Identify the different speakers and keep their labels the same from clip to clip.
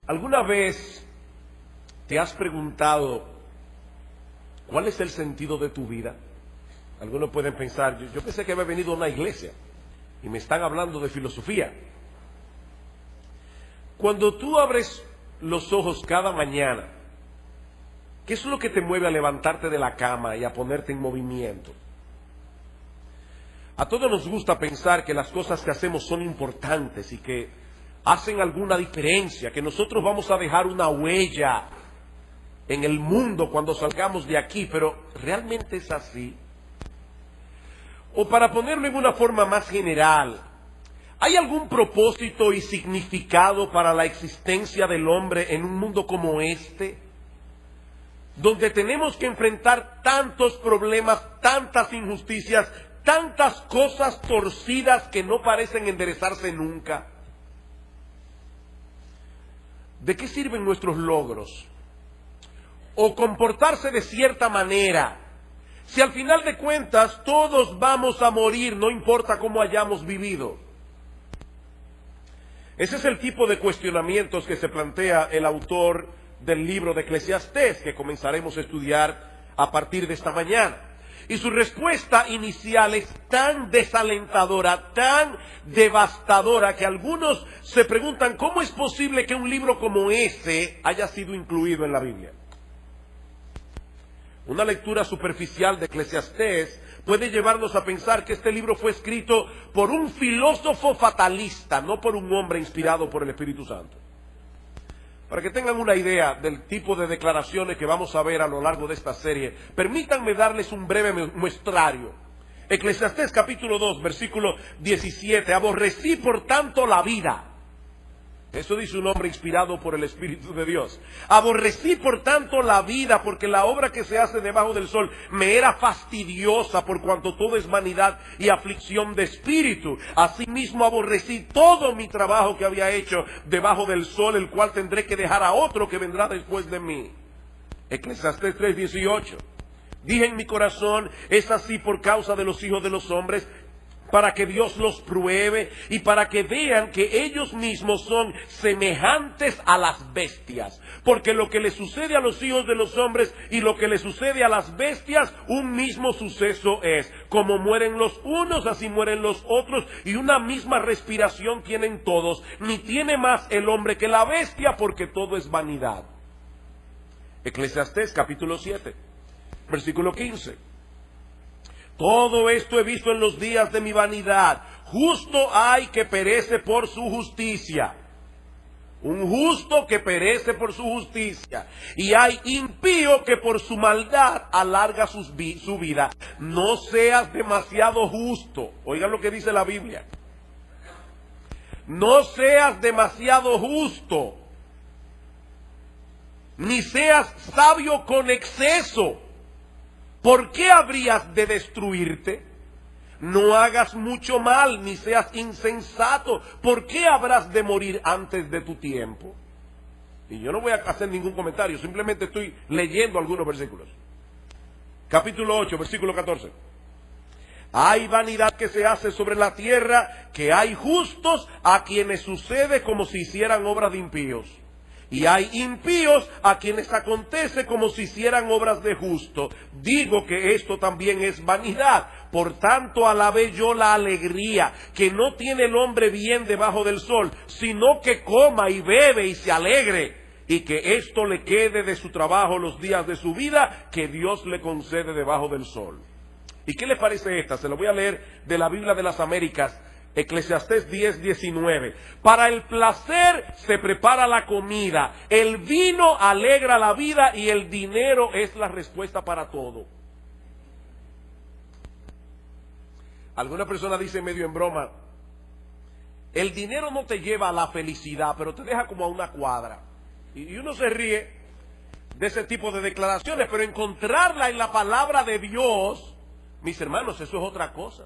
Speaker 1: ¿Alguna vez te has preguntado cuál es el sentido de tu vida? Algunos pueden pensar, yo pensé que había venido a una iglesia y me están hablando de filosofía. Cuando tú abres los ojos cada mañana, ¿qué es lo que te mueve a levantarte de la cama y a ponerte en movimiento? A todos nos gusta pensar que las cosas que hacemos son importantes y que hacen alguna diferencia, que nosotros vamos a dejar una huella en el mundo cuando salgamos de aquí, pero ¿realmente es así? O para ponerlo en una forma más general, ¿hay algún propósito y significado para la existencia del hombre en un mundo como este? Donde tenemos que enfrentar tantos problemas, tantas injusticias, tantas cosas torcidas que no parecen enderezarse nunca. ¿De qué sirven nuestros logros? O comportarse de cierta manera, si al final de cuentas todos vamos a morir, no importa cómo hayamos vivido. Ese es el tipo de cuestionamientos que se plantea el autor del libro de Eclesiastés, que comenzaremos a estudiar a partir de esta mañana. Y su respuesta inicial es tan desalentadora, tan devastadora, que algunos se preguntan cómo es posible que un libro como ese haya sido incluido en la Biblia. Una lectura superficial de Eclesiastés puede llevarnos a pensar que este libro fue escrito por un filósofo fatalista, no por un hombre inspirado por el Espíritu Santo. Para que tengan una idea del tipo de declaraciones que vamos a ver a lo largo de esta serie, permítanme darles un breve muestrario. Eclesiastés capítulo 2, versículo 17. Aborrecí por tanto la vida. Eso dice un hombre inspirado por el Espíritu de Dios. Aborrecí por tanto la vida, porque la obra que se hace debajo del sol me era fastidiosa, por cuanto todo es vanidad y aflicción de espíritu. Asimismo aborrecí todo mi trabajo que había hecho debajo del sol, el cual tendré que dejar a otro que vendrá después de mí. Eclesiastés 3:18. Dije en mi corazón, es así por causa de los hijos de los hombres, para que Dios los pruebe y para que vean que ellos mismos son semejantes a las bestias. Porque lo que le sucede a los hijos de los hombres y lo que le sucede a las bestias, un mismo suceso es. Como mueren los unos, así mueren los otros, y una misma respiración tienen todos. Ni tiene más el hombre que la bestia, porque todo es vanidad. Eclesiastés capítulo 7, versículo 15. Todo esto he visto en los días de mi vanidad. Justo hay que perece por su justicia. Un justo que perece por su justicia. Y hay impío que por su maldad alarga su vida. No seas demasiado justo. Oigan lo que dice la Biblia. No seas demasiado justo. Ni seas sabio con exceso. ¿Por qué habrías de destruirte? No hagas mucho mal, ni seas insensato. ¿Por qué habrás de morir antes de tu tiempo? Y yo no voy a hacer ningún comentario, simplemente estoy leyendo algunos versículos. Capítulo 8, versículo 14. Hay vanidad que se hace sobre la tierra, que hay justos a quienes sucede como si hicieran obras de impíos. Y hay impíos a quienes acontece como si hicieran obras de justo. Digo que esto también es vanidad. Por tanto, alabé yo la alegría que no tiene el hombre bien debajo del sol, sino que coma y bebe y se alegre, y que esto le quede de su trabajo los días de su vida, que Dios le concede debajo del sol. ¿Y qué le parece esta? Se lo voy a leer de la Biblia de las Américas. Eclesiastés 10:19. Para el placer se prepara la comida, el vino alegra la vida y el dinero es la respuesta para todo. Alguna persona dice medio en broma, el dinero no te lleva a la felicidad, pero te deja como a una cuadra. Y uno se ríe de ese tipo de declaraciones, pero encontrarla en la palabra de Dios, mis hermanos, eso es otra cosa.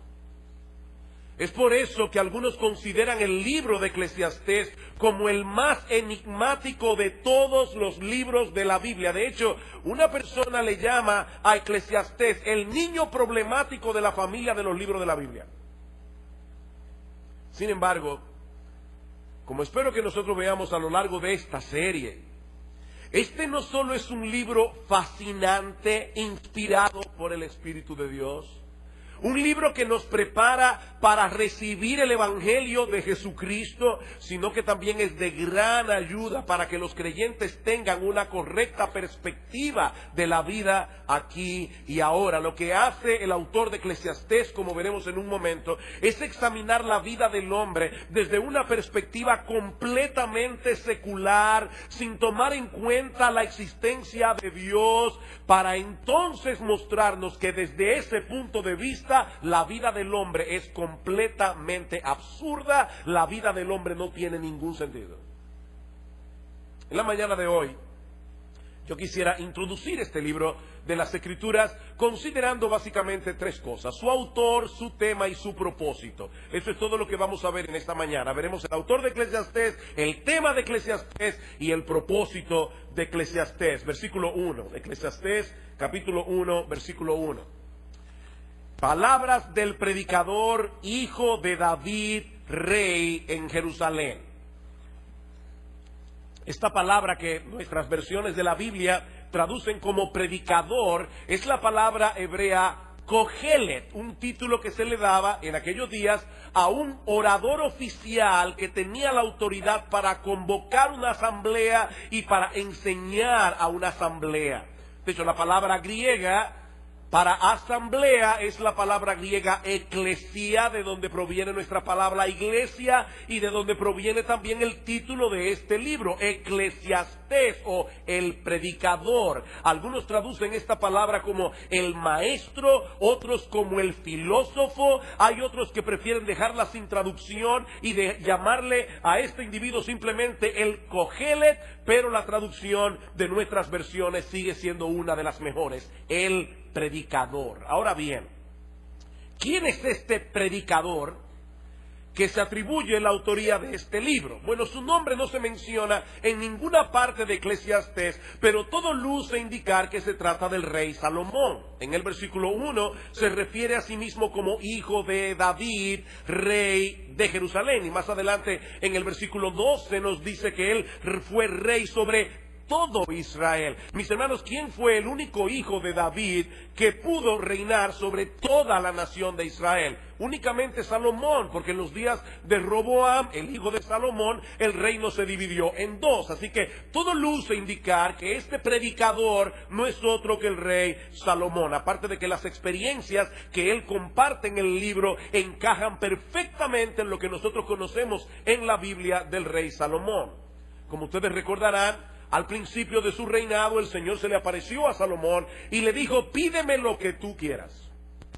Speaker 1: Es por eso que algunos consideran el libro de Eclesiastés como el más enigmático de todos los libros de la Biblia. De hecho, una persona le llama a Eclesiastés el niño problemático de la familia de los libros de la Biblia. Sin embargo, como espero que nosotros veamos a lo largo de esta serie, este no solo es un libro fascinante, inspirado por el Espíritu de Dios, un libro que nos prepara para recibir el Evangelio de Jesucristo, sino que también es de gran ayuda para que los creyentes tengan una correcta perspectiva de la vida aquí y ahora. Lo que hace el autor de Eclesiastés, como veremos en un momento, es examinar la vida del hombre desde una perspectiva completamente secular, sin tomar en cuenta la existencia de Dios, para entonces mostrarnos que desde ese punto de vista la vida del hombre es completamente absurda, la vida del hombre no tiene ningún sentido. En la mañana de hoy, yo quisiera introducir este libro de las Escrituras considerando básicamente tres cosas: su autor, su tema y su propósito. Eso es todo lo que vamos a ver en esta mañana. Veremos el autor de Eclesiastés, el tema de Eclesiastés y el propósito de Eclesiastés. Versículo 1, Eclesiastés capítulo 1, versículo 1. Palabras del predicador, hijo de David, rey en Jerusalén. Esta palabra que nuestras versiones de la Biblia traducen como predicador es la palabra hebrea Kohelet, un título que se le daba en aquellos días a un orador oficial que tenía la autoridad para convocar una asamblea y para enseñar a una asamblea. De hecho, la palabra griega para asamblea es la palabra griega eclesia, de donde proviene nuestra palabra iglesia y de donde proviene también el título de este libro, Eclesiastés, o el predicador. Algunos traducen esta palabra como el maestro, otros como el filósofo. Hay otros que prefieren dejarla sin traducción y de llamarle a este individuo simplemente el Kohelet, pero la traducción de nuestras versiones sigue siendo una de las mejores, el predicador. Ahora bien, ¿quién es este predicador que se atribuye la autoría de este libro? Bueno, su nombre no se menciona en ninguna parte de Eclesiastés, pero todo luce indicar que se trata del rey Salomón. En el versículo 1 se refiere a sí mismo como hijo de David, rey de Jerusalén, y más adelante en el versículo 12 nos dice que él fue rey sobre todo Israel. Mis hermanos, ¿quién fue el único hijo de David que pudo reinar sobre toda la nación de Israel? Únicamente Salomón, porque en los días de Roboam, el hijo de Salomón, el reino se dividió en dos. Así que todo luce indicar que este predicador no es otro que el rey Salomón, aparte de que las experiencias que él comparte en el libro encajan perfectamente en lo que nosotros conocemos en la Biblia del rey Salomón. Como ustedes recordarán, al principio de su reinado, el Señor se le apareció a Salomón y le dijo: pídeme lo que tú quieras.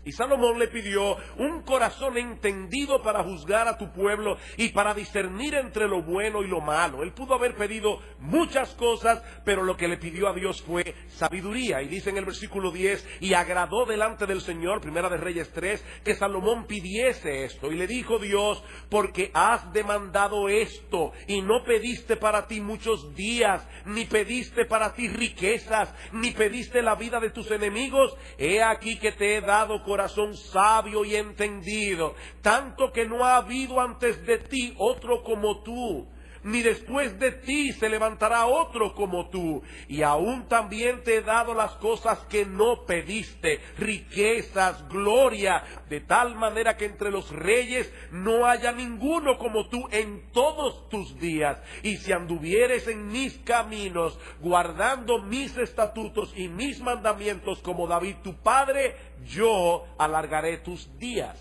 Speaker 1: Y Salomón le pidió un corazón entendido para juzgar a tu pueblo y para discernir entre lo bueno y lo malo. Él pudo haber pedido muchas cosas, pero lo que le pidió a Dios fue sabiduría. Y dice en el versículo 10, y agradó delante del Señor, Primera de Reyes 3, que Salomón pidiese esto. Y le dijo Dios: porque has demandado esto, y no pediste para ti muchos días, ni pediste para ti riquezas, ni pediste la vida de tus enemigos, he aquí que te he dado corazón sabio y entendido, tanto que no ha habido antes de ti otro como tú, ni después de ti se levantará otro como tú. Y aún también te he dado las cosas que no pediste, riquezas, gloria, de tal manera que entre los reyes no haya ninguno como tú en todos tus días. Y si anduvieres en mis caminos, guardando mis estatutos y mis mandamientos como David tu padre, yo alargaré tus días.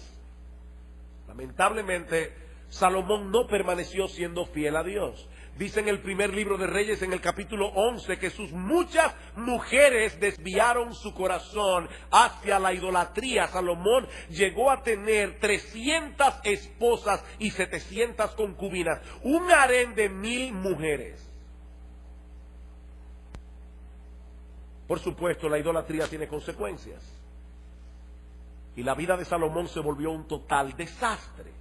Speaker 1: Lamentablemente, Salomón no permaneció siendo fiel a Dios. Dice en el primer libro de Reyes, en el capítulo 11, que sus muchas mujeres desviaron su corazón hacia la idolatría. Salomón llegó a tener 300 esposas y 700 concubinas, un harén de 1000 mujeres. Por supuesto, la idolatría tiene consecuencias. Y la vida de Salomón se volvió un total desastre.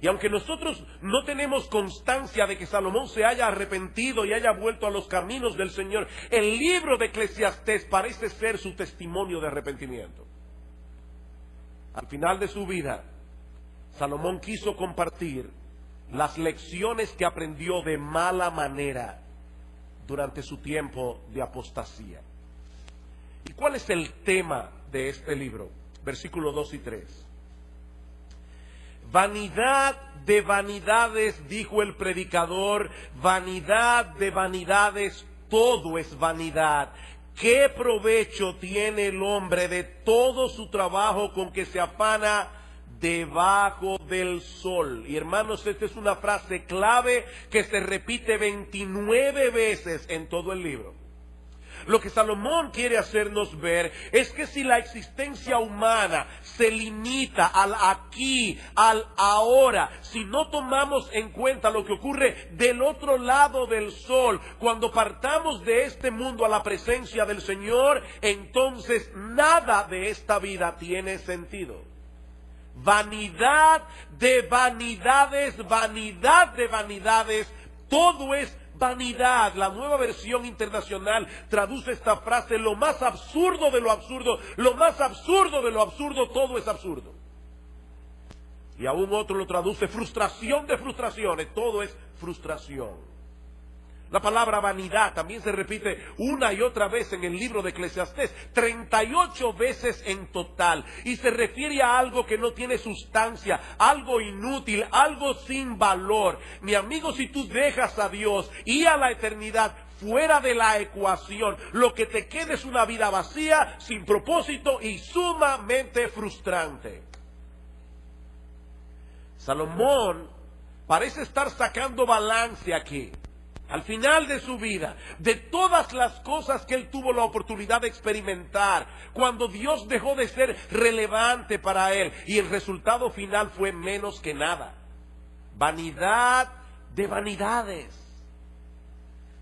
Speaker 1: Y aunque nosotros no tenemos constancia de que Salomón se haya arrepentido y haya vuelto a los caminos del Señor, el libro de Eclesiastés parece ser su testimonio de arrepentimiento. Al final de su vida, Salomón quiso compartir las lecciones que aprendió de mala manera durante su tiempo de apostasía. ¿Y cuál es el tema de este libro? Versículos 2 y 3. Vanidad de vanidades, dijo el predicador, vanidad de vanidades, todo es vanidad. ¿Qué provecho tiene el hombre de todo su trabajo con que se afana debajo del sol? Y hermanos, esta es una frase clave que se repite 29 veces en todo el libro. Lo que Salomón quiere hacernos ver es que si la existencia humana se limita al aquí, al ahora, si no tomamos en cuenta lo que ocurre del otro lado del sol, cuando partamos de este mundo a la presencia del Señor, entonces nada de esta vida tiene sentido. Vanidad de vanidades, todo es vanidad. La Nueva Versión Internacional traduce esta frase: lo más absurdo de lo absurdo, lo más absurdo de lo absurdo, todo es absurdo. Y aún otro lo traduce: frustración de frustraciones, todo es frustración. La palabra vanidad también se repite una y otra vez en el libro de Eclesiastés, 38 veces en total, y se refiere a algo que no tiene sustancia, algo inútil, algo sin valor. Mi amigo, si tú dejas a Dios y a la eternidad fuera de la ecuación, lo que te queda es una vida vacía, sin propósito y sumamente frustrante. Salomón parece estar sacando balance aquí. Al final de su vida, de todas las cosas que él tuvo la oportunidad de experimentar, cuando Dios dejó de ser relevante para él, y el resultado final fue menos que nada. Vanidad de vanidades.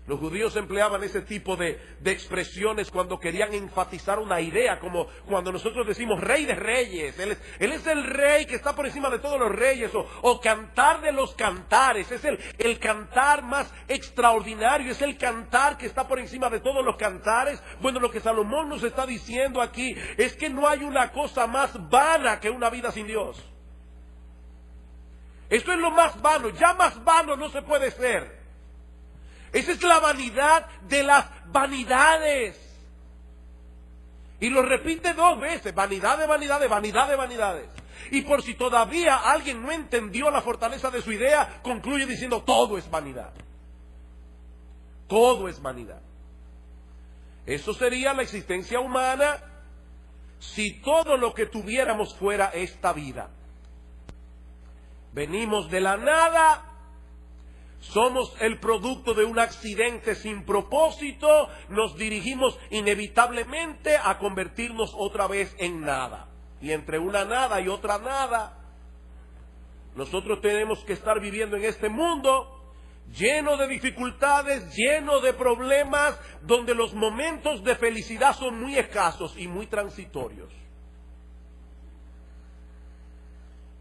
Speaker 1: Los judíos empleaban ese tipo de expresiones cuando querían enfatizar una idea, como cuando nosotros decimos rey de reyes. Él es el rey que está por encima de todos los reyes, o cantar de los cantares. Es el cantar más extraordinario, es el cantar que está por encima de todos los cantares. Bueno, lo que Salomón nos está diciendo aquí es que no hay una cosa más vana que una vida sin Dios. Esto es lo más vano, ya más vano no se puede ser. Esa es la vanidad de las vanidades. Y lo repite 2 veces: vanidad de vanidades, vanidad de vanidades. Y por si todavía alguien no entendió la fortaleza de su idea, concluye diciendo: todo es vanidad. Todo es vanidad. Eso sería la existencia humana si todo lo que tuviéramos fuera esta vida. Venimos de la nada. Somos el producto de un accidente sin propósito, nos dirigimos inevitablemente a convertirnos otra vez en nada. Y entre una nada y otra nada, nosotros tenemos que estar viviendo en este mundo lleno de dificultades, lleno de problemas, donde los momentos de felicidad son muy escasos y muy transitorios.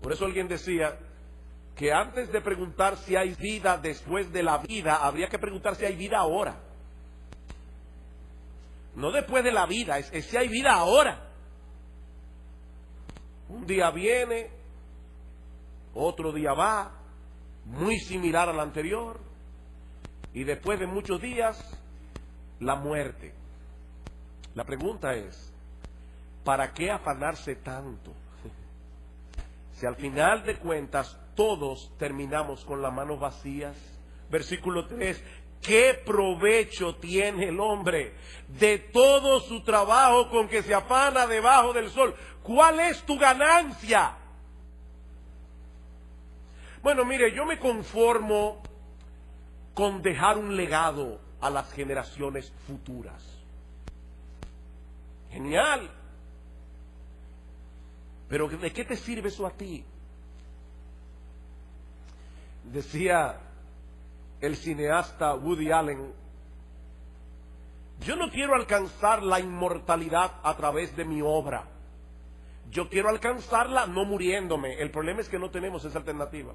Speaker 1: Por eso alguien decía que antes de preguntar si hay vida después de la vida, habría que preguntar si hay vida ahora. No después de la vida, es si hay vida ahora. Un día viene, otro día va, muy similar al anterior, y después de muchos días, la muerte. La pregunta es: ¿para qué afanarse tanto? Si al final de cuentas todos terminamos con las manos vacías. Versículo 3: ¿qué provecho tiene el hombre de todo su trabajo con que se afana debajo del sol? ¿Cuál es tu ganancia? Bueno, mire, yo me conformo con dejar un legado a las generaciones futuras. Genial. Pero ¿de qué te sirve eso a ti? Decía el cineasta Woody Allen: yo no quiero alcanzar la inmortalidad a través de mi obra. Yo quiero alcanzarla no muriéndome. El problema es que no tenemos esa alternativa.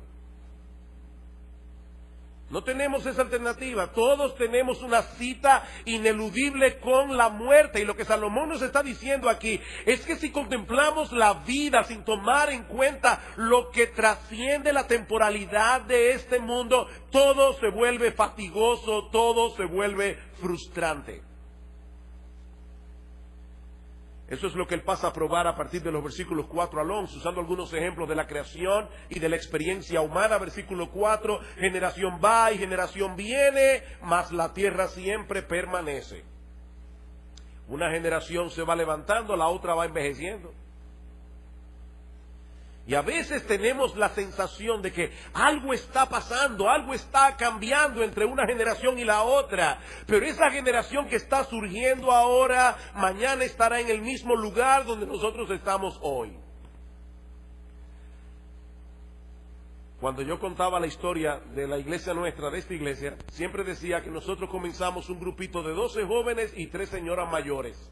Speaker 1: No tenemos esa alternativa. Todos tenemos una cita ineludible con la muerte. Y lo que Salomón nos está diciendo aquí es que si contemplamos la vida sin tomar en cuenta lo que trasciende la temporalidad de este mundo, todo se vuelve fatigoso, todo se vuelve frustrante. Eso es lo que él pasa a probar a partir de los versículos 4 al 11, usando algunos ejemplos de la creación y de la experiencia humana. Versículo 4, generación va y generación viene, mas la tierra siempre permanece. Una generación se va levantando, la otra va envejeciendo. Y a veces tenemos la sensación de que algo está pasando, algo está cambiando entre una generación y la otra. Pero esa generación que está surgiendo ahora, mañana estará en el mismo lugar donde nosotros estamos hoy. Cuando yo contaba la historia de la iglesia nuestra, de esta iglesia, siempre decía que nosotros comenzamos un grupito de 12 jóvenes y 3 señoras mayores.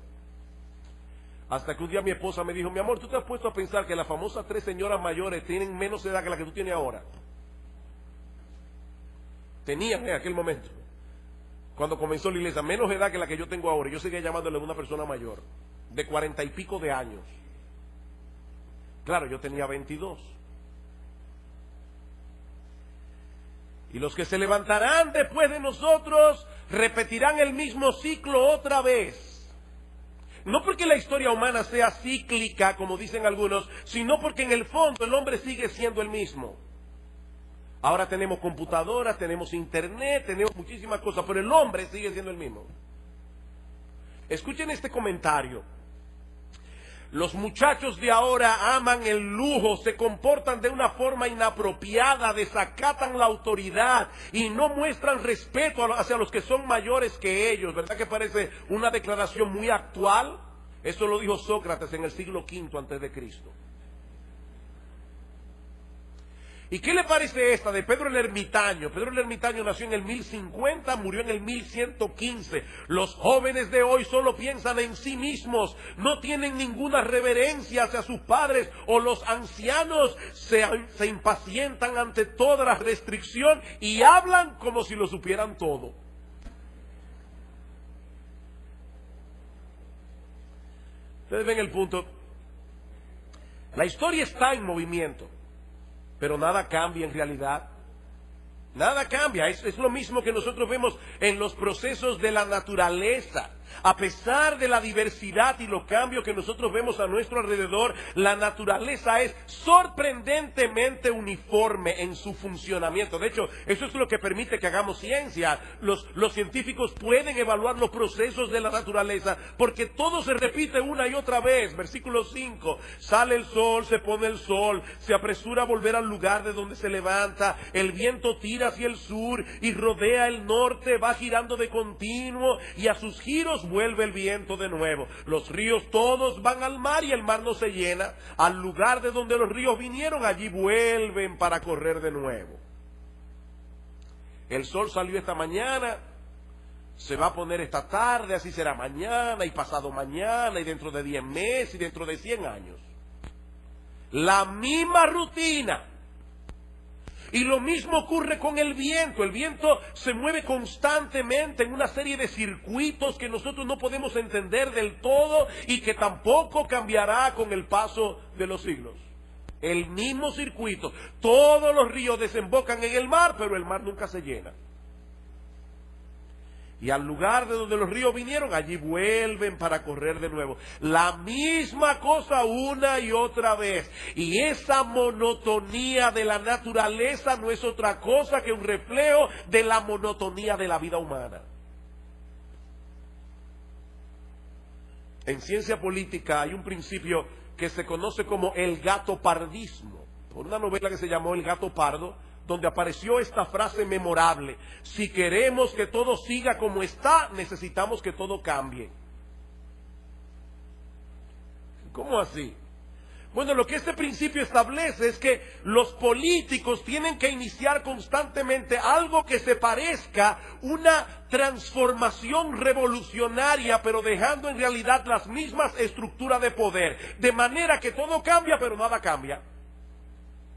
Speaker 1: Hasta que un día mi esposa me dijo: mi amor, ¿tú te has puesto a pensar que las famosas 3 señoras mayores tienen menos edad que la que tú tienes ahora? Tenían en aquel momento, cuando comenzó la iglesia, menos edad que la que yo tengo ahora. Yo seguía llamándole a una persona mayor, de 40 y pico de años. Claro, yo tenía 22. Y los que se levantarán después de nosotros repetirán el mismo ciclo otra vez. No porque la historia humana sea cíclica, como dicen algunos, sino porque en el fondo el hombre sigue siendo el mismo. Ahora tenemos computadoras, tenemos internet, tenemos muchísimas cosas, pero el hombre sigue siendo el mismo. Escuchen este comentario. Los muchachos de ahora aman el lujo, se comportan de una forma inapropiada, desacatan la autoridad y no muestran respeto hacia los que son mayores que ellos. ¿Verdad que parece una declaración muy actual? Eso lo dijo Sócrates en el siglo V antes de Cristo. ¿Y qué le parece esta de Pedro el Ermitaño? Pedro el Ermitaño nació en el 1050, murió en el 1115. Los jóvenes de hoy solo piensan en sí mismos, no tienen ninguna reverencia hacia sus padres, o los ancianos se impacientan ante toda la restricción y hablan como si lo supieran todo. Ustedes ven el punto. La historia está en movimiento. Pero nada cambia en realidad. Nada cambia. Es lo mismo que nosotros vemos en los procesos de la naturaleza. A pesar de la diversidad y los cambios que nosotros vemos a nuestro alrededor, la naturaleza es sorprendentemente uniforme en su funcionamiento. De hecho, eso es lo que permite que hagamos ciencia. Los científicos pueden evaluar los procesos de la naturaleza porque todo se repite una y otra vez. Versículo 5. Sale el sol, se pone el sol, se apresura a volver al lugar de donde se levanta, el viento tira hacia el sur y rodea el norte, va girando de continuo y a sus giros vuelve el viento de nuevo. Los ríos todos van al mar y el mar no se llena. Al lugar de donde los ríos vinieron, allí vuelven para correr de nuevo. El sol salió esta mañana, se va a poner esta tarde, así será mañana y pasado mañana y dentro de 10 meses y dentro de 100 años. La misma rutina. Y lo mismo ocurre con el viento. El viento se mueve constantemente en una serie de circuitos que nosotros no podemos entender del todo y que tampoco cambiará con el paso de los siglos. El mismo circuito. Todos los ríos desembocan en el mar, pero el mar nunca se llena. Y al lugar de donde los ríos vinieron, allí vuelven para correr de nuevo. La misma cosa una y otra vez. Y esa monotonía de la naturaleza no es otra cosa que un reflejo de la monotonía de la vida humana. En ciencia política hay un principio que se conoce como el gatopardismo. Por una novela que se llamó El gato pardo, donde apareció esta frase memorable: si queremos que todo siga como está, necesitamos que todo cambie. ¿Cómo así? Bueno, lo que este principio establece es que los políticos tienen que iniciar constantemente algo que se parezca una transformación revolucionaria, pero dejando en realidad las mismas estructuras de poder, de manera que todo cambia, pero nada cambia.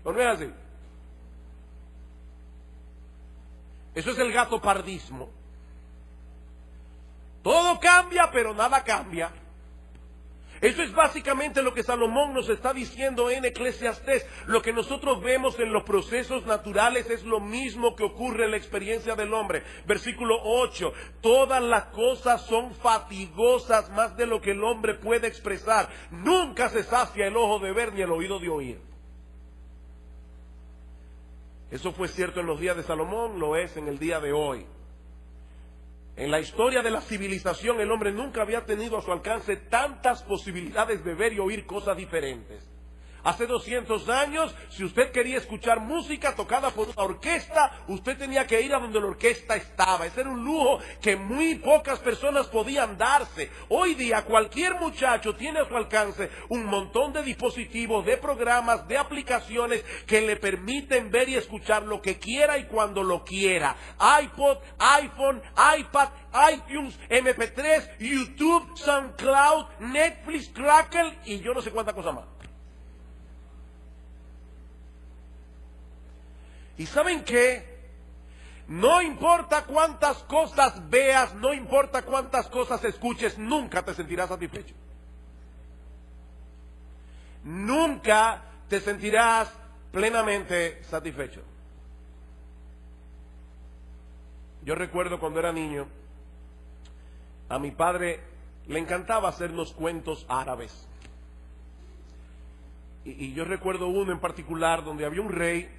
Speaker 1: ¿No es así? Eso es el gatopardismo. Todo cambia, pero nada cambia. Eso es básicamente lo que Salomón nos está diciendo en Eclesiastés. Lo que nosotros vemos en los procesos naturales es lo mismo que ocurre en la experiencia del hombre. Versículo 8. Todas las cosas son fatigosas más de lo que el hombre puede expresar. Nunca se sacia el ojo de ver ni el oído de oír. Eso fue cierto en los días de Salomón, lo es en el día de hoy. En la historia de la civilización, el hombre nunca había tenido a su alcance tantas posibilidades de ver y oír cosas diferentes. Hace 200 años, si usted quería escuchar música tocada por una orquesta, usted tenía que ir a donde la orquesta estaba. Ese era un lujo que muy pocas personas podían darse. Hoy día, cualquier muchacho tiene a su alcance un montón de dispositivos, de programas, de aplicaciones que le permiten ver y escuchar lo que quiera y cuando lo quiera. iPod, iPhone, iPad, iTunes, MP3, YouTube, SoundCloud, Netflix, Crackle y yo no sé cuánta cosa más. ¿Y saben qué? No importa cuántas cosas veas, no importa cuántas cosas escuches, nunca te sentirás satisfecho. Nunca te sentirás plenamente satisfecho. Yo recuerdo cuando era niño, a mi padre le encantaba hacernos cuentos árabes. Y yo recuerdo uno en particular donde había un rey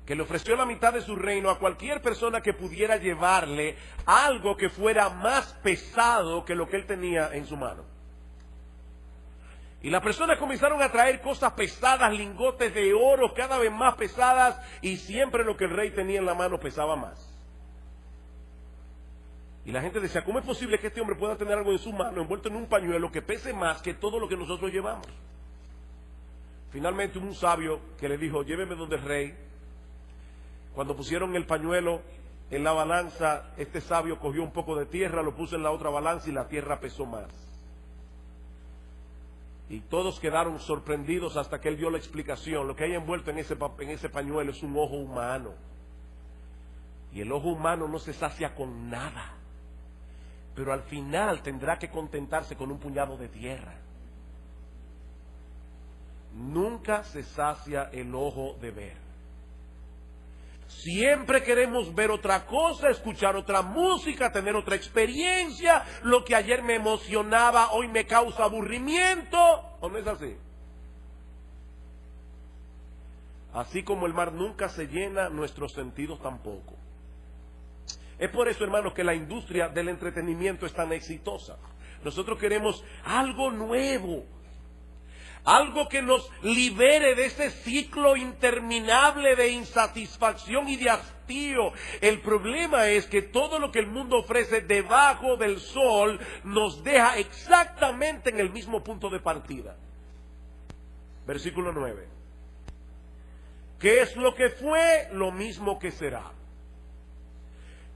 Speaker 1: que le ofreció la mitad de su reino a cualquier persona que pudiera llevarle algo que fuera más pesado que lo que él tenía en su mano. Y las personas comenzaron a traer cosas pesadas, lingotes de oro cada vez más pesadas, y siempre lo que el rey tenía en la mano pesaba más. Y la gente decía, ¿cómo es posible que este hombre pueda tener algo en su mano envuelto en un pañuelo que pese más que todo lo que nosotros llevamos? Finalmente hubo un sabio que le dijo, lléveme donde el rey. Cuando pusieron el pañuelo en la balanza, este sabio cogió un poco de tierra, lo puso en la otra balanza y la tierra pesó más. Y todos quedaron sorprendidos hasta que él dio la explicación. Lo que hay envuelto en ese pañuelo es un ojo humano. Y el ojo humano no se sacia con nada. Pero al final tendrá que contentarse con un puñado de tierra. Nunca se sacia el ojo de ver. Siempre queremos ver otra cosa, escuchar otra música, tener otra experiencia. Lo que ayer me emocionaba, hoy me causa aburrimiento. ¿O no es así? Así como el mar nunca se llena, nuestros sentidos tampoco. Es por eso, hermanos, que la industria del entretenimiento es tan exitosa. Nosotros queremos algo nuevo. Algo que nos libere de ese ciclo interminable de insatisfacción y de hastío. El problema es que todo lo que el mundo ofrece debajo del sol nos deja exactamente en el mismo punto de partida. Versículo 9. ¿Qué es lo que fue? Lo mismo que será.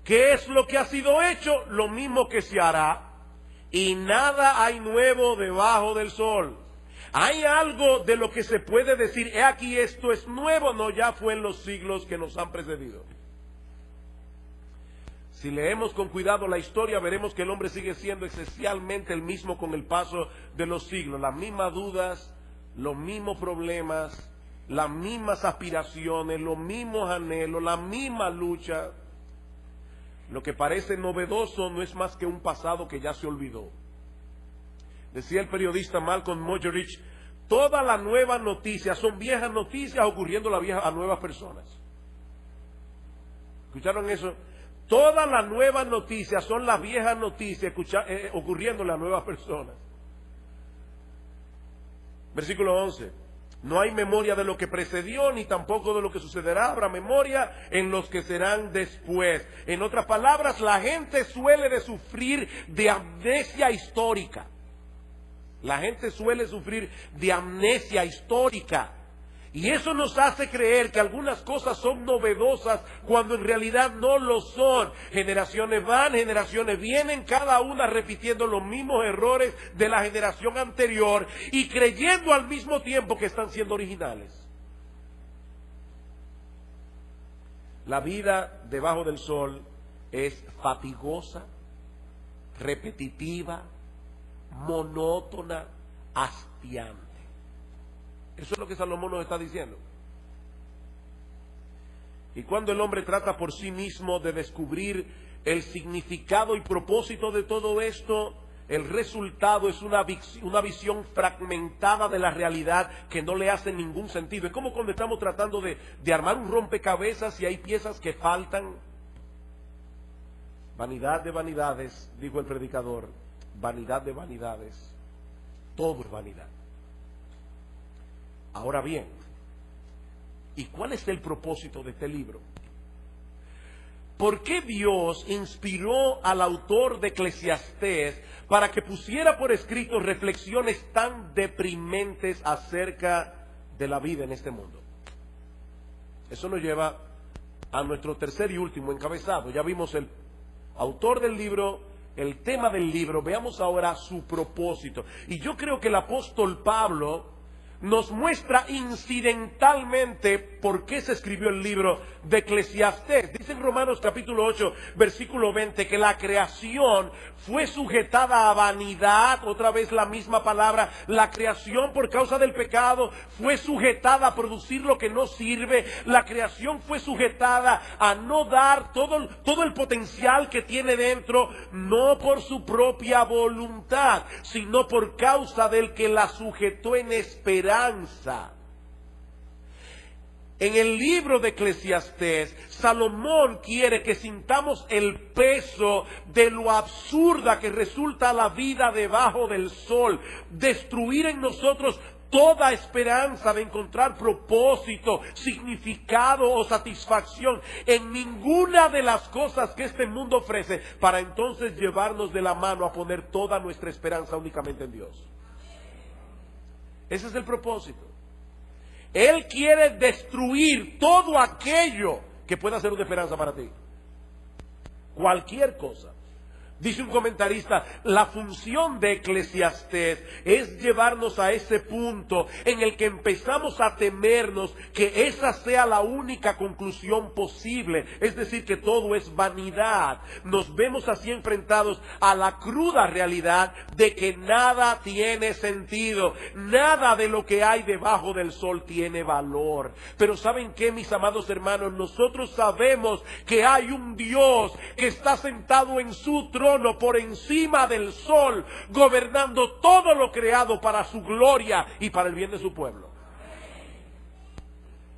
Speaker 1: ¿Qué es lo que ha sido hecho? Lo mismo que se hará. Y nada hay nuevo debajo del sol. ¿Hay algo de lo que se puede decir, he aquí esto es nuevo? No, ya fue en los siglos que nos han precedido. Si leemos con cuidado la historia, veremos que el hombre sigue siendo esencialmente el mismo con el paso de los siglos. Las mismas dudas, los mismos problemas, las mismas aspiraciones, los mismos anhelos, la misma lucha. Lo que parece novedoso no es más que un pasado que ya se olvidó. Decía el periodista Malcolm Muggeridge, todas las nuevas noticias son viejas noticias ocurriendo a nuevas personas. ¿Escucharon eso? Todas las nuevas noticias son las viejas noticias ocurriéndole a nuevas personas. Versículo 11. No hay memoria de lo que precedió, ni tampoco de lo que sucederá. Habrá memoria en los que serán después. En otras palabras, la gente suele de sufrir de amnesia histórica. La gente suele sufrir de amnesia histórica. Y eso nos hace creer que algunas cosas son novedosas cuando en realidad no lo son. Generaciones van, generaciones vienen, cada una repitiendo los mismos errores de la generación anterior y creyendo al mismo tiempo que están siendo originales. La vida debajo del sol es fatigosa, repetitiva, monótona, hastiante. Eso es lo que Salomón nos está diciendo. Y cuando el hombre trata por sí mismo de descubrir el significado y propósito de todo esto, el resultado es una visión fragmentada de la realidad que no le hace ningún sentido. Es como cuando estamos tratando de armar un rompecabezas y hay piezas que faltan. Vanidad de vanidades, dijo el predicador, vanidad de vanidades, todo es vanidad. Ahora bien, ¿y cuál es el propósito de este libro? ¿Por qué Dios inspiró al autor de Eclesiastés para que pusiera por escrito reflexiones tan deprimentes acerca de la vida en este mundo? Eso nos lleva a nuestro tercer y último encabezado. Ya vimos el autor del libro, el tema del libro, veamos ahora su propósito. Y yo creo que el apóstol Pablo nos muestra incidentalmente por qué se escribió el libro de Eclesiastés. Dice en Romanos capítulo 8, versículo 20, que la creación fue sujetada a vanidad, otra vez la misma palabra, la creación por causa del pecado fue sujetada a producir lo que no sirve, la creación fue sujetada a no dar todo el potencial que tiene dentro, no por su propia voluntad, sino por causa del que la sujetó en esperanza. En el libro de Eclesiastés, Salomón quiere que sintamos el peso de lo absurda que resulta la vida debajo del sol, destruir en nosotros toda esperanza de encontrar propósito, significado o satisfacción en ninguna de las cosas que este mundo ofrece, para entonces llevarnos de la mano a poner toda nuestra esperanza únicamente en Dios. Ese es el propósito. Él quiere destruir todo aquello que pueda ser una esperanza para ti. Cualquier cosa. Dice un comentarista, la función de Eclesiastés es llevarnos a ese punto en el que empezamos a temernos que esa sea la única conclusión posible, es decir, que todo es vanidad. Nos vemos así enfrentados a la cruda realidad de que nada tiene sentido, nada de lo que hay debajo del sol tiene valor. Pero ¿saben qué, mis amados hermanos? Nosotros sabemos que hay un Dios que está sentado en su trono por encima del sol, gobernando todo lo creado para su gloria y para el bien de su pueblo.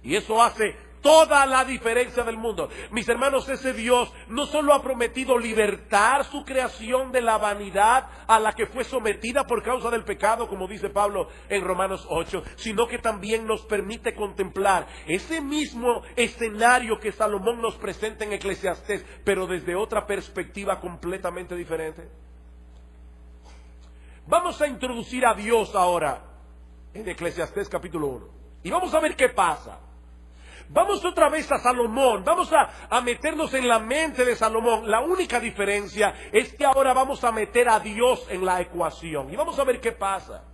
Speaker 1: Y eso hace toda la diferencia del mundo. Mis hermanos, ese Dios no solo ha prometido libertar su creación de la vanidad a la que fue sometida por causa del pecado, como dice Pablo en Romanos 8, sino que también nos permite contemplar ese mismo escenario que Salomón nos presenta en Eclesiastés, pero desde otra perspectiva completamente diferente. Vamos a introducir a Dios ahora en Eclesiastés capítulo 1 y vamos a ver qué pasa. Vamos otra vez a Salomón, vamos a meternos en la mente de Salomón. La única diferencia es que ahora vamos a meter a Dios en la ecuación y vamos a ver qué pasa.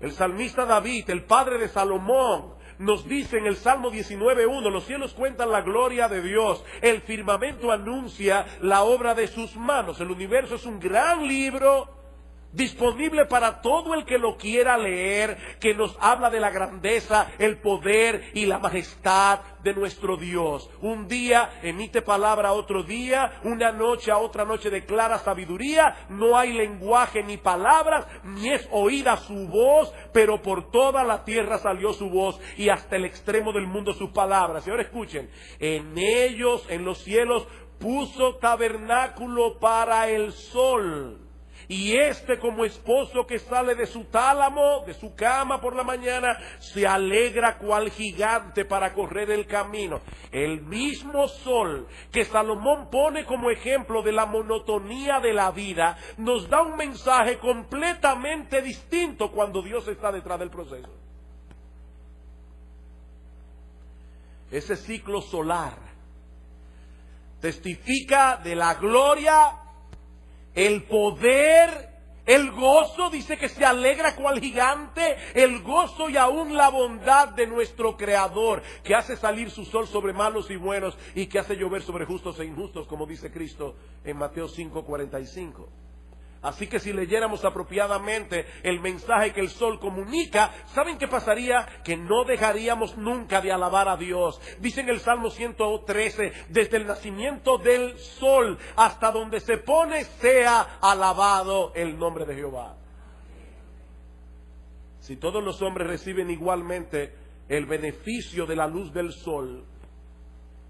Speaker 1: El salmista David, el padre de Salomón, nos dice en el Salmo 19:1, los cielos cuentan la gloria de Dios, el firmamento anuncia la obra de sus manos. El universo es un gran libro disponible para todo el que lo quiera leer, que nos habla de la grandeza, el poder y la majestad de nuestro Dios. Un día emite palabra a otro día, una noche a otra noche declara sabiduría. No hay lenguaje ni palabras, ni es oída su voz, pero por toda la tierra salió su voz y hasta el extremo del mundo sus palabras. Y ahora escuchen, en ellos, en los cielos, puso tabernáculo para el sol. Y como esposo que sale de su tálamo, de su cama por la mañana, se alegra cual gigante para correr el camino. El mismo sol que Salomón pone como ejemplo de la monotonía de la vida, nos da un mensaje completamente distinto cuando Dios está detrás del proceso. Ese ciclo solar testifica de la gloria, el poder, El gozo dice que se alegra cual gigante, el gozo y aún la bondad de nuestro Creador, que hace salir su sol sobre malos y buenos y que hace llover sobre justos e injustos, como dice Cristo en Mateo 5:45. Así que si leyéramos apropiadamente el mensaje que el sol comunica, ¿saben qué pasaría? Que no dejaríamos nunca de alabar a Dios. Dice en el Salmo 113, desde el nacimiento del sol hasta donde se pone, sea alabado el nombre de Jehová. Si todos los hombres reciben igualmente el beneficio de la luz del sol,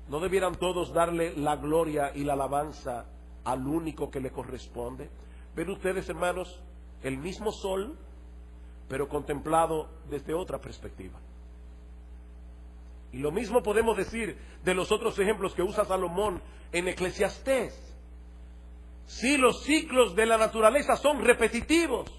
Speaker 1: ¿no debieran todos darle la gloria y la alabanza al único que le corresponde? Ven ustedes, hermanos, el mismo sol, pero contemplado desde otra perspectiva. Y lo mismo podemos decir de los otros ejemplos que usa Salomón en Eclesiastés. Sí, los ciclos de la naturaleza son repetitivos.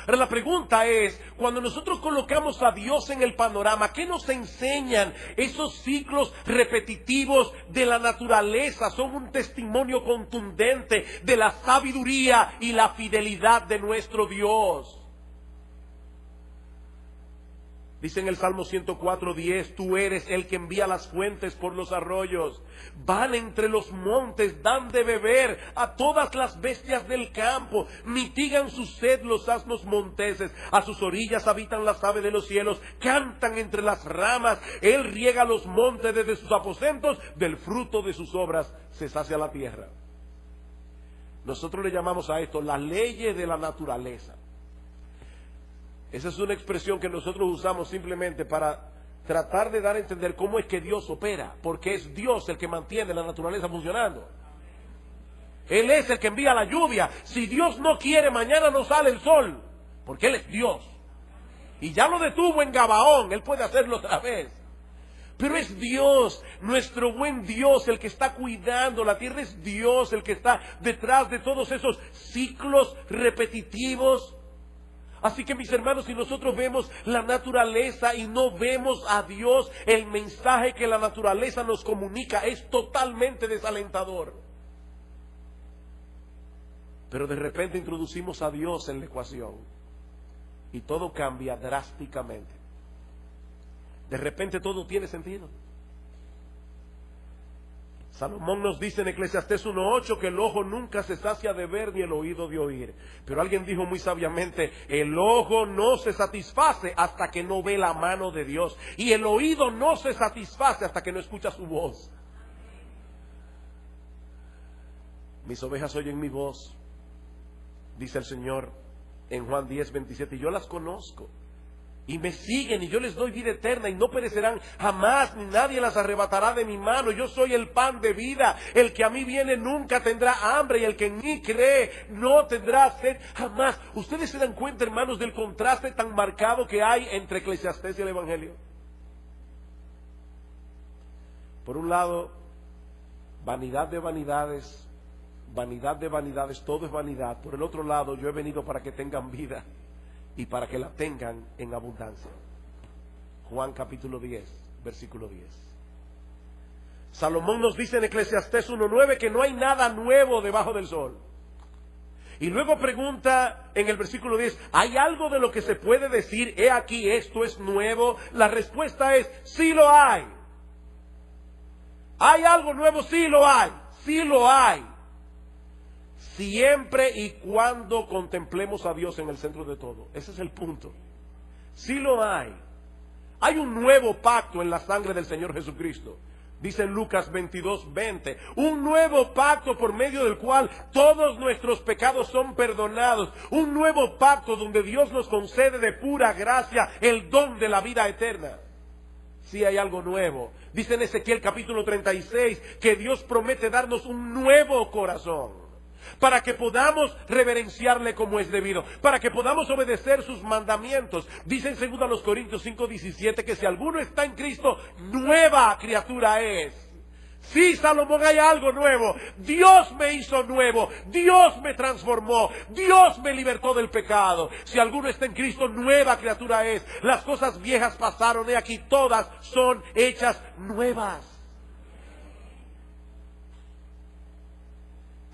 Speaker 1: Pero la pregunta es, cuando nosotros colocamos a Dios en el panorama, ¿qué nos enseñan esos ciclos repetitivos de la naturaleza? Son un testimonio contundente de la sabiduría y la fidelidad de nuestro Dios. Dice en el Salmo 104:10, tú eres el que envía las fuentes por los arroyos. Van entre los montes, dan de beber a todas las bestias del campo. Mitigan su sed los asnos monteses. A sus orillas habitan las aves de los cielos. Cantan entre las ramas. Él riega los montes desde sus aposentos. Del fruto de sus obras se sacia la tierra. Nosotros le llamamos a esto las leyes de la naturaleza. Esa es una expresión que nosotros usamos simplemente para tratar de dar a entender cómo es que Dios opera, porque es Dios el que mantiene la naturaleza funcionando. Él es el que envía la lluvia. Si Dios no quiere, mañana no sale el sol, porque Él es Dios. Y ya lo detuvo en Gabaón, Él puede hacerlo otra vez. Pero es Dios, nuestro buen Dios, el que está cuidando la tierra. Es Dios el que está detrás de todos esos ciclos repetitivos. Así que mis hermanos, si nosotros vemos la naturaleza y no vemos a Dios, el mensaje que la naturaleza nos comunica es totalmente desalentador. Pero de repente introducimos a Dios en la ecuación y todo cambia drásticamente. De repente todo tiene sentido. Salomón nos dice en Eclesiastés 1:8 que el ojo nunca se sacia de ver ni el oído de oír. Pero alguien dijo muy sabiamente, el ojo no se satisface hasta que no ve la mano de Dios. Y el oído no se satisface hasta que no escucha su voz. Mis ovejas oyen mi voz, dice el Señor en Juan 10:27, y yo las conozco. Y me siguen y yo les doy vida eterna y no perecerán jamás, ni nadie las arrebatará de mi mano. Yo soy el pan de vida. El que a mí viene nunca tendrá hambre y el que en mí cree no tendrá sed jamás. ¿Ustedes se dan cuenta, hermanos, del contraste tan marcado que hay entre Eclesiastés y el Evangelio? Por un lado, vanidad de vanidades, todo es vanidad. Por el otro lado, yo he venido para que tengan vida y para que la tengan en abundancia. Juan capítulo 10, versículo 10. Salomón nos dice en Eclesiastés 1:9 que no hay nada nuevo debajo del sol. Y luego pregunta en el versículo 10, ¿hay algo de lo que se puede decir, he aquí esto es nuevo? La respuesta es, sí lo hay. ¿Hay algo nuevo? Sí lo hay. Sí lo hay. Siempre y cuando contemplemos a Dios en el centro de todo. Ese es el punto. Sí lo hay. Hay un nuevo pacto en la sangre del Señor Jesucristo. Dice en Lucas 22:20. Un nuevo pacto por medio del cual todos nuestros pecados son perdonados. Un nuevo pacto donde Dios nos concede de pura gracia el don de la vida eterna. Sí hay algo nuevo. Dice en Ezequiel capítulo 36 que Dios promete darnos un nuevo corazón, para que podamos reverenciarle como es debido, para que podamos obedecer sus mandamientos. Dice en 2 Corintios 5:17 que si alguno está en Cristo, nueva criatura es. Sí, Salomón, hay algo nuevo. Dios me hizo nuevo, Dios me transformó, Dios me libertó del pecado. Si alguno está en Cristo, nueva criatura es. Las cosas viejas pasaron, y aquí todas son hechas nuevas.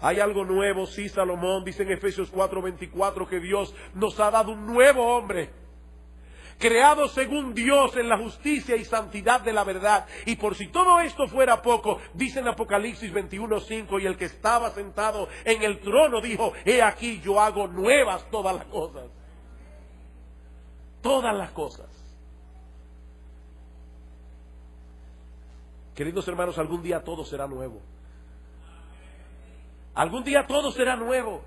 Speaker 1: Hay algo nuevo, sí, Salomón dice en Efesios 4:24 que Dios nos ha dado un nuevo hombre, creado según Dios en la justicia y santidad de la verdad. Y por si todo esto fuera poco, dice en Apocalipsis 21:5, y el que estaba sentado en el trono dijo: he aquí yo hago nuevas todas las cosas. Todas las cosas. Queridos hermanos, algún día todo será nuevo. Algún día todo será nuevo.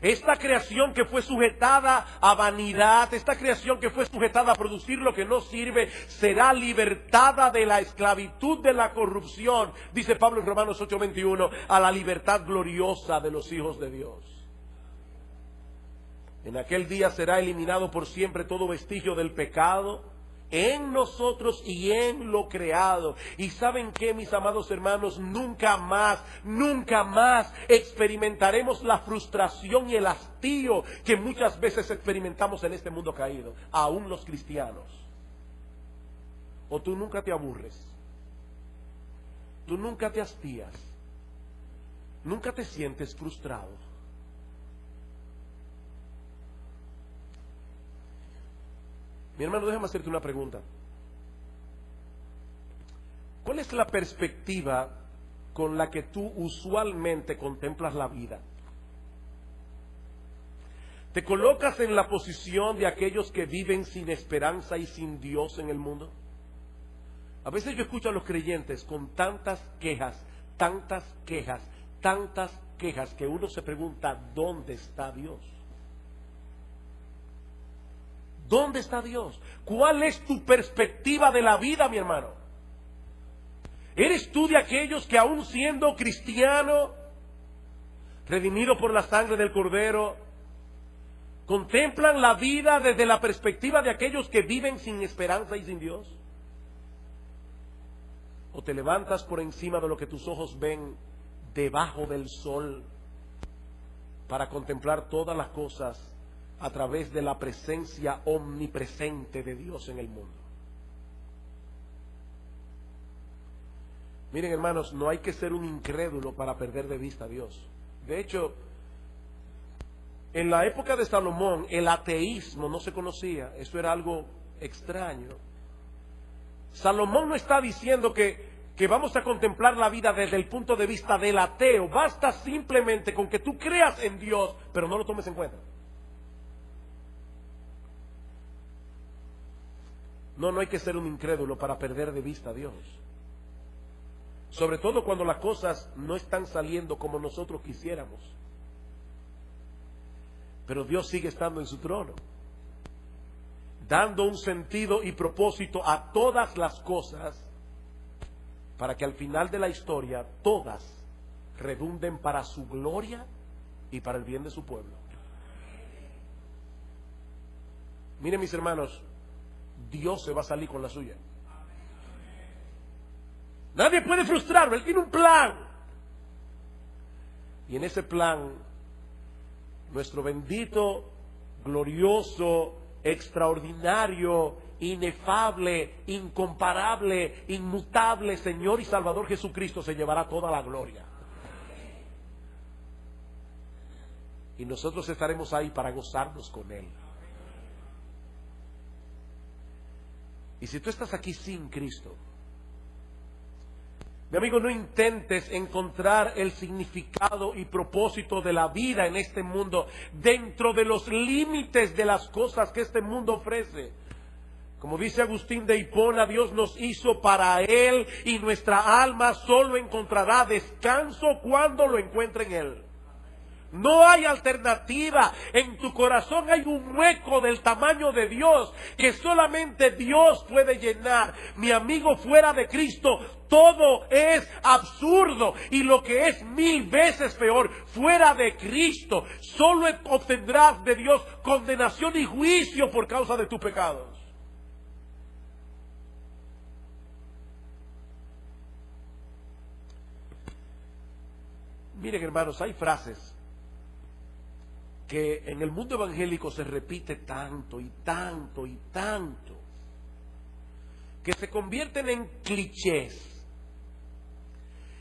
Speaker 1: Esta creación que fue sujetada a vanidad, esta creación que fue sujetada a producir lo que no sirve, será libertada de la esclavitud de la corrupción, dice Pablo en Romanos 8:21, a la libertad gloriosa de los hijos de Dios. En aquel día será eliminado por siempre todo vestigio del pecado en nosotros y en lo creado. Y ¿saben qué, mis amados hermanos? Nunca más experimentaremos la frustración y el hastío que muchas veces experimentamos en este mundo caído, aún los cristianos. O tú nunca te aburres, tú nunca te hastías, nunca te sientes frustrado. Mi hermano, déjame hacerte una pregunta. ¿Cuál es la perspectiva con la que tú usualmente contemplas la vida? ¿Te colocas en la posición de aquellos que viven sin esperanza y sin Dios en el mundo? A veces yo escucho a los creyentes con tantas quejas, que uno se pregunta: ¿dónde está Dios? ¿Dónde está Dios? ¿Cuál es tu perspectiva de la vida, mi hermano? ¿Eres tú de aquellos que, aún siendo cristiano, redimido por la sangre del Cordero, contemplan la vida desde la perspectiva de aquellos que viven sin esperanza y sin Dios? ¿O te levantas por encima de lo que tus ojos ven debajo del sol para contemplar todas las cosas a través de la presencia omnipresente de Dios en el mundo? Miren, hermanos, no hay que ser un incrédulo para perder de vista a Dios. De hecho, en la época de Salomón, el ateísmo no se conocía. Eso era algo extraño. Salomón no está diciendo que vamos a contemplar la vida desde el punto de vista del ateo. Basta simplemente con que tú creas en Dios, pero no lo tomes en cuenta. No hay que ser un incrédulo para perder de vista a Dios. Sobre todo cuando las cosas no están saliendo como nosotros quisiéramos. Pero Dios sigue estando en su trono, dando un sentido y propósito a todas las cosas, para que al final de la historia todas redunden para su gloria y para el bien de su pueblo. Miren, mis hermanos, Dios se va a salir con la suya. Nadie puede frustrarlo. Él tiene un plan. Y en ese plan, nuestro bendito, glorioso, extraordinario, inefable, incomparable, inmutable Señor y Salvador Jesucristo se llevará toda la gloria. Y nosotros estaremos ahí para gozarnos con Él. Y si tú estás aquí sin Cristo, mi amigo, no intentes encontrar el significado y propósito de la vida en este mundo dentro de los límites de las cosas que este mundo ofrece. Como dice Agustín de Hipona, Dios nos hizo para Él y nuestra alma solo encontrará descanso cuando lo encuentre en Él. No hay alternativa. En tu corazón hay un hueco del tamaño de Dios que solamente Dios puede llenar. Mi amigo, fuera de Cristo todo es absurdo, y lo que es 1000 veces peor, fuera de Cristo solo obtendrás de Dios condenación y juicio por causa de tus pecados. Miren, hermanos, hay frases que en el mundo evangélico se repite tanto y tanto y tanto, que se convierten en clichés,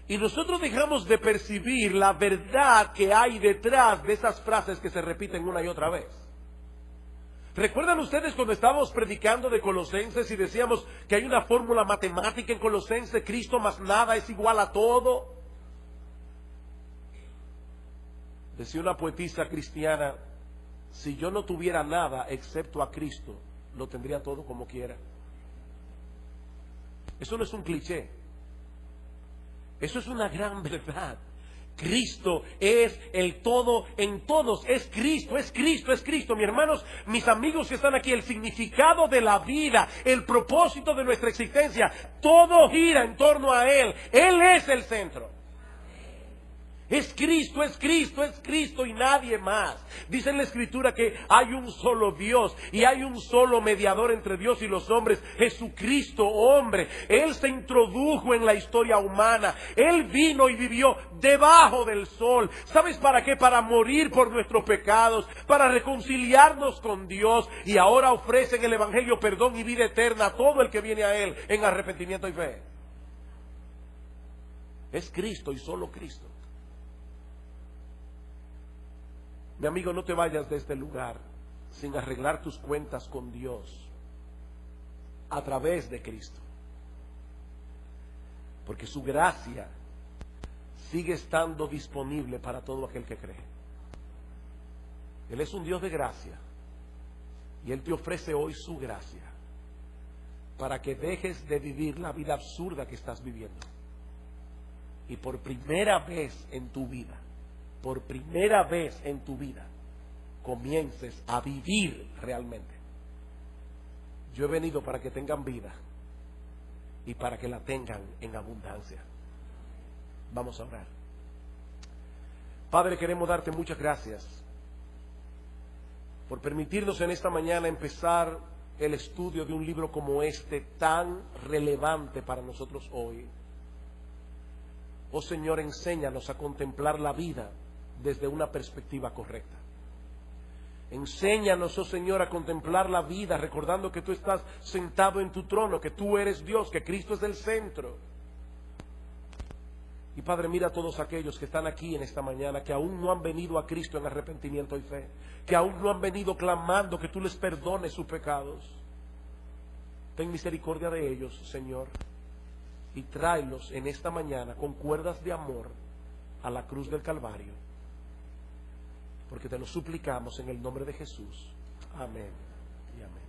Speaker 1: Y nosotros dejamos de percibir la verdad que hay detrás de esas frases que se repiten una y otra vez. ¿Recuerdan ustedes cuando estábamos predicando de Colosenses y decíamos que hay una fórmula matemática en Colosenses, Cristo más nada es igual a todo? Decía una poetisa cristiana, si yo no tuviera nada excepto a Cristo, lo tendría todo como quiera. Eso no es un cliché. Eso es una gran verdad. Cristo es el todo en todos. Es Cristo, es Cristo, es Cristo. Mis hermanos, mis amigos que están aquí, el significado de la vida, el propósito de nuestra existencia, todo gira en torno a Él. Él es el centro. Es Cristo, es Cristo, es Cristo y nadie más. Dice en la Escritura que hay un solo Dios y hay un solo mediador entre Dios y los hombres, Jesucristo, hombre. Él se introdujo en la historia humana. Él vino y vivió debajo del sol. ¿Sabes para qué? Para morir por nuestros pecados, para reconciliarnos con Dios. Y ahora ofrece en el Evangelio perdón y vida eterna a todo el que viene a Él en arrepentimiento y fe. Es Cristo y solo Cristo. Mi amigo, no te vayas de este lugar sin arreglar tus cuentas con Dios a través de Cristo. Porque su gracia sigue estando disponible para todo aquel que cree. Él es un Dios de gracia y Él te ofrece hoy su gracia para que dejes de vivir la vida absurda que estás viviendo. Y por primera vez en tu vida, comiences a vivir realmente. Yo he venido para que tengan vida y para que la tengan en abundancia. Vamos a orar. Padre, queremos darte muchas gracias por permitirnos en esta mañana empezar el estudio de un libro como este, tan relevante para nosotros hoy. Oh Señor, enséñanos a contemplar la vida desde una perspectiva correcta. Enséñanos, oh Señor, a contemplar la vida recordando que tú estás sentado en tu trono, que tú eres Dios, que Cristo es el centro. Y Padre, mira a todos aquellos que están aquí en esta mañana, que aún no han venido a Cristo en arrepentimiento y fe, que aún no han venido clamando que tú les perdones sus pecados. Ten misericordia de ellos, Señor, y tráelos en esta mañana con cuerdas de amor a la cruz del Calvario, porque te lo suplicamos en el nombre de Jesús. Amén y amén.